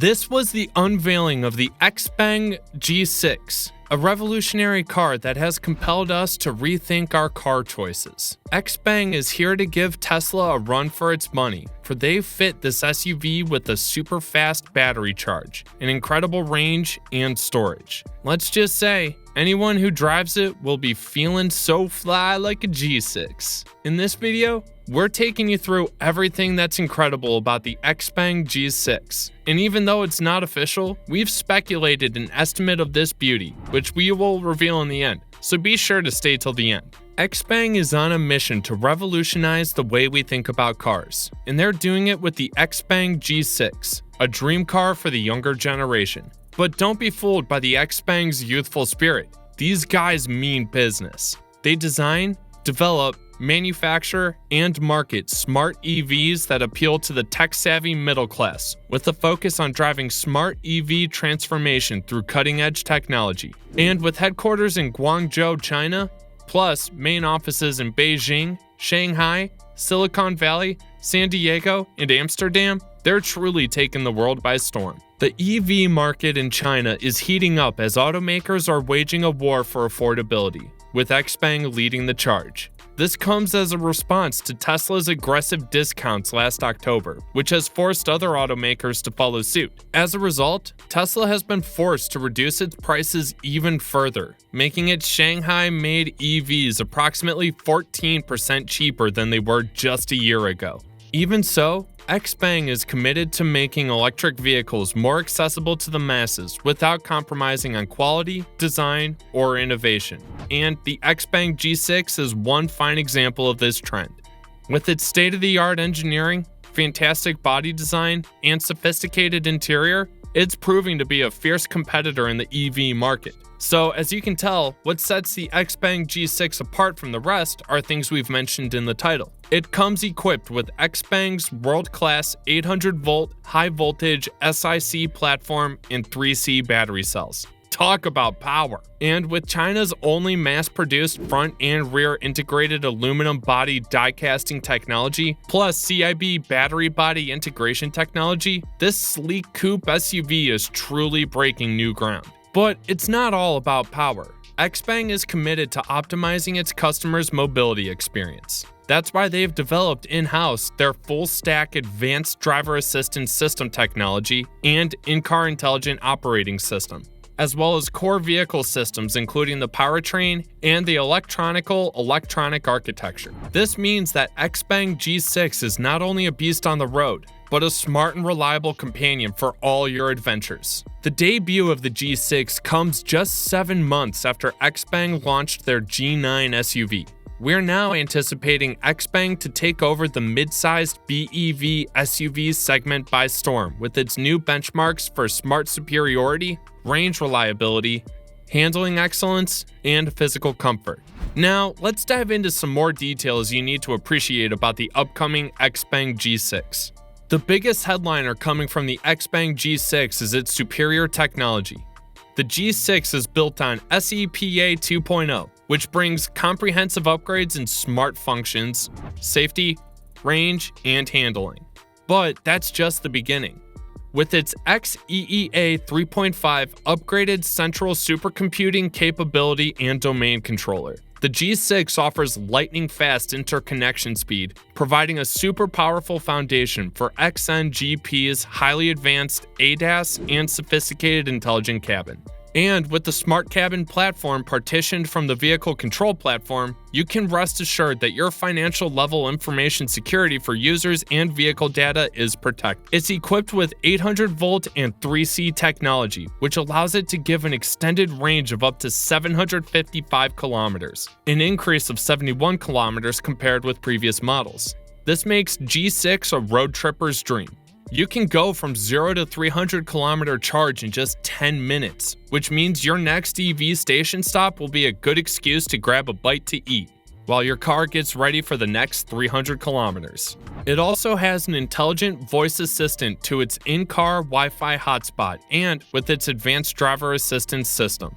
This was the unveiling of the XPENG G6, a revolutionary car that has compelled us to rethink our car choices. XPENG is here to give Tesla a run for its money, for they fit this SUV with a super fast battery charge, an incredible range, and storage. Let's just say, anyone who drives it will be feeling so fly like a G6. In this video, we're taking you through everything that's incredible about the XPENG G6. And even though it's not official, we've speculated an estimate of this beauty, which we will reveal in the end, so be sure to stay till the end. XPENG is on a mission to revolutionize the way we think about cars, and they're doing it with the XPENG G6, a dream car for the younger generation. But don't be fooled by the XPENG's youthful spirit. These guys mean business. They design, develop, manufacture, and market smart EVs that appeal to the tech-savvy middle class, with a focus on driving smart EV transformation through cutting-edge technology. And with headquarters in Guangzhou, China, plus main offices in Beijing, Shanghai, Silicon Valley, San Diego, and Amsterdam, they're truly taking the world by storm. The EV market in China is heating up as automakers are waging a war for affordability, with XPENG leading the charge. This comes as a response to Tesla's aggressive discounts last October, which has forced other automakers to follow suit. As a result, Tesla has been forced to reduce its prices even further, making its Shanghai-made EVs approximately 14% cheaper than they were just a year ago. Even so, XPENG is committed to making electric vehicles more accessible to the masses without compromising on quality, design, or innovation. And the XPENG G6 is one fine example of this trend. With its state-of-the-art engineering, fantastic body design, and sophisticated interior, it's proving to be a fierce competitor in the EV market. So, as you can tell, what sets the XPENG G6 apart from the rest are things we've mentioned in the title. It comes equipped with XPENG's world-class 800-volt high-voltage SiC platform and 3C battery cells. Talk about power! And with China's only mass-produced front and rear integrated aluminum body die casting technology, plus CIB battery body integration technology, this sleek coupe SUV is truly breaking new ground. But it's not all about power. XPENG is committed to optimizing its customers' mobility experience. That's why they've developed in-house their full-stack advanced driver assistance system technology and in-car intelligent operating system, as well as core vehicle systems including the powertrain and the electronic architecture. This means that XPENG G6 is not only a beast on the road, but a smart and reliable companion for all your adventures. The debut of the G6 comes just 7 months after XPENG launched their G9 SUV. We're now anticipating XPENG to take over the mid-sized BEV SUV segment by storm with its new benchmarks for smart superiority, range reliability, handling excellence, and physical comfort. Now, let's dive into some more details you need to appreciate about the upcoming XPENG G6. The biggest headliner coming from the XPENG G6 is its superior technology. The G6 is built on SEPA 2.0, which brings comprehensive upgrades in smart functions, safety, range, and handling. But that's just the beginning. With its XEEA 3.5 upgraded central supercomputing capability and domain controller, the G6 offers lightning-fast interconnection speed, providing a super powerful foundation for XNGP's highly advanced ADAS and sophisticated intelligent cabin. And with the smart cabin platform partitioned from the vehicle control platform, you can rest assured that your financial level information security for users and vehicle data is protected. It's equipped with 800-volt and 3C technology, which allows it to give an extended range of up to 755 kilometers, an increase of 71 kilometers compared with previous models. This makes G6 a road tripper's dream. You can go from 0 to 300 kilometer charge in just 10 minutes, which means your next EV station stop will be a good excuse to grab a bite to eat, while your car gets ready for the next 300 kilometers. It also has an intelligent voice assistant to its in-car Wi-Fi hotspot and with its advanced driver assistance system.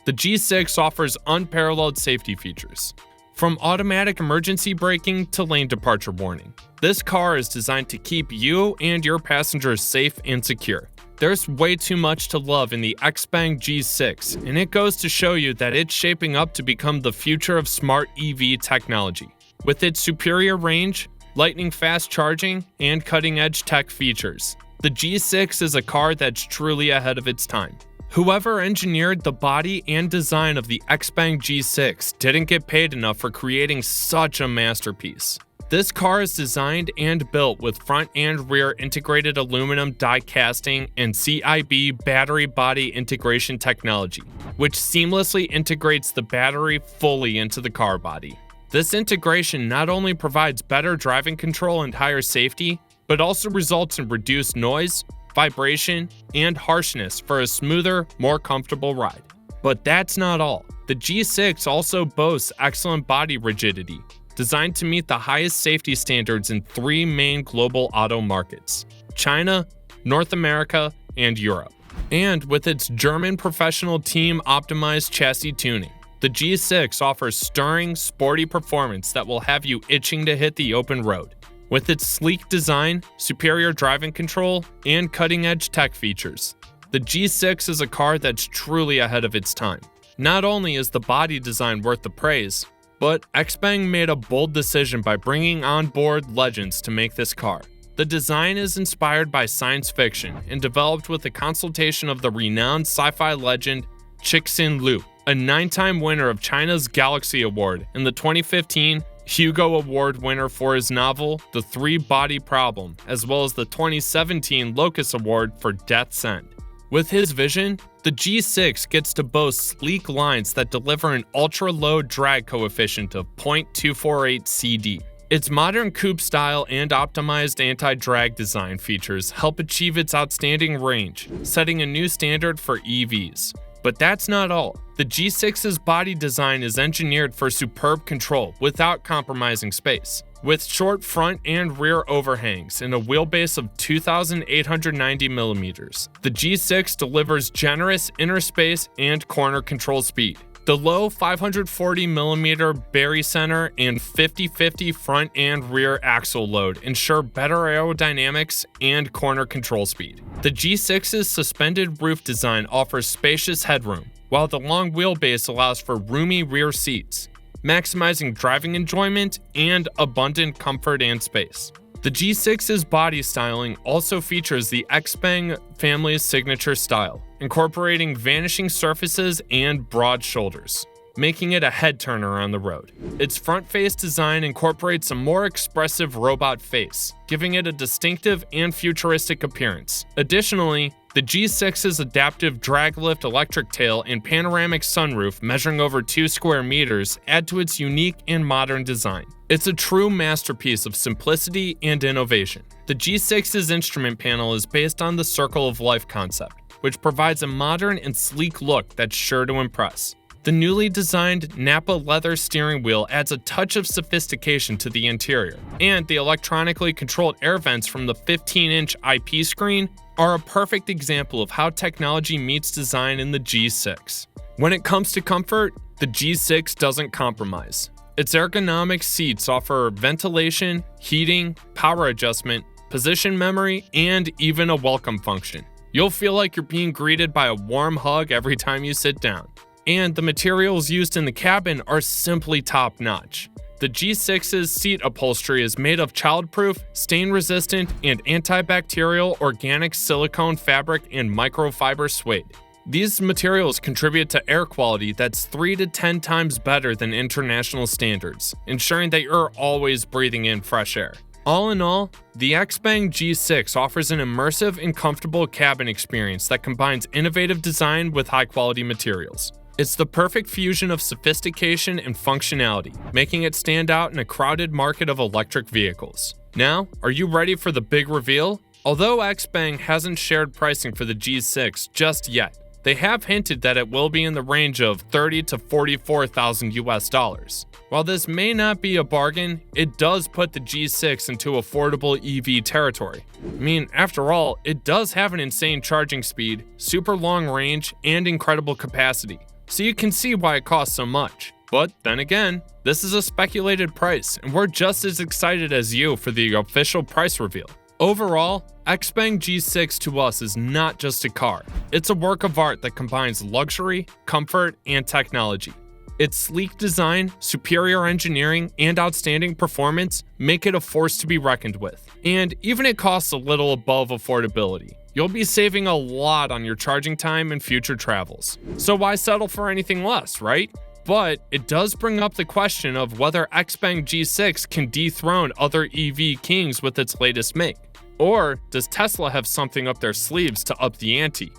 The G6 offers unparalleled safety features, from automatic emergency braking to lane departure warning. This car is designed to keep you and your passengers safe and secure. There's way too much to love in the XPENG G6, and it goes to show you that it's shaping up to become the future of smart EV technology. With its superior range, lightning-fast charging, and cutting-edge tech features, the G6 is a car that's truly ahead of its time. Whoever engineered the body and design of the XPENG G6 didn't get paid enough for creating such a masterpiece. This car is designed and built with front and rear integrated aluminum die casting and CIB battery body integration technology, which seamlessly integrates the battery fully into the car body. This integration not only provides better driving control and higher safety, but also results in reduced noise, vibration, and harshness for a smoother, more comfortable ride. But that's not all. The G6 also boasts excellent body rigidity, designed to meet the highest safety standards in three main global auto markets: China, North America, and Europe. And with its German professional team optimized chassis tuning, the G6 offers stirring, sporty performance that will have you itching to hit the open road. With its sleek design, superior driving control, and cutting-edge tech features, the G6 is a car that's truly ahead of its time. Not only is the body design worth the praise, but XPENG made a bold decision by bringing on board legends to make this car. The design is inspired by science fiction and developed with the consultation of the renowned sci-fi legend Cixin Liu, a 9-time winner of China's Galaxy Award and the 2015 Hugo Award winner for his novel The Three-Body Problem, as well as the 2017 Locus Award for Death's End. With his vision, the G6 gets to boast sleek lines that deliver an ultra-low drag coefficient of 0.248 CD. Its modern coupe style and optimized anti-drag design features help achieve its outstanding range, setting a new standard for EVs. But that's not all. The G6's body design is engineered for superb control without compromising space. With short front and rear overhangs and a wheelbase of 2,890 millimeters, the G6 delivers generous inner space and corner control speed. The low 540mm Barry center and 50/50 front and rear axle load ensure better aerodynamics and corner control speed. The G6's suspended roof design offers spacious headroom, while the long wheelbase allows for roomy rear seats, maximizing driving enjoyment and abundant comfort and space. The G6's body styling also features the XPENG family's signature style, incorporating vanishing surfaces and broad shoulders, making it a head-turner on the road. Its front-face design incorporates a more expressive robot face, giving it a distinctive and futuristic appearance. Additionally, the G6's adaptive drag-lift electric tail and panoramic sunroof measuring over 2 square meters add to its unique and modern design. It's a true masterpiece of simplicity and innovation. The G6's instrument panel is based on the Circle of Life concept, which provides a modern and sleek look that's sure to impress. The newly designed Napa leather steering wheel adds a touch of sophistication to the interior, and the electronically controlled air vents from the 15-inch IP screen are a perfect example of how technology meets design in the G6. When it comes to comfort, the G6 doesn't compromise. Its ergonomic seats offer ventilation, heating, power adjustment, position memory, and even a welcome function. You'll feel like you're being greeted by a warm hug every time you sit down. And the materials used in the cabin are simply top-notch. The G6's seat upholstery is made of child-proof, stain-resistant, and antibacterial organic silicone fabric and microfiber suede. These materials contribute to air quality that's 3 to 10 times better than international standards, ensuring that you're always breathing in fresh air. All in all, the XPENG G6 offers an immersive and comfortable cabin experience that combines innovative design with high-quality materials. It's the perfect fusion of sophistication and functionality, making it stand out in a crowded market of electric vehicles. Now, are you ready for the big reveal? Although XPENG hasn't shared pricing for the G6 just yet, they have hinted that it will be in the range of $30,000 to $44,000 US. While this may not be a bargain, it does put the G6 into affordable EV territory. I mean, after all, it does have an insane charging speed, super long range, and incredible capacity, so you can see why it costs so much. But then again, this is a speculated price, and we're just as excited as you for the official price reveal. Overall, XPENG G6 to us is not just a car. It's a work of art that combines luxury, comfort, and technology. Its sleek design, superior engineering, and outstanding performance make it a force to be reckoned with. And even it costs a little above affordability, you'll be saving a lot on your charging time and future travels. So why settle for anything less, right? But it does bring up the question of whether XPENG G6 can dethrone other EV kings with its latest make. Or does Tesla have something up their sleeves to up the ante?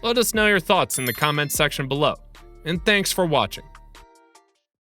Let us know your thoughts in the comments section below. And thanks for watching.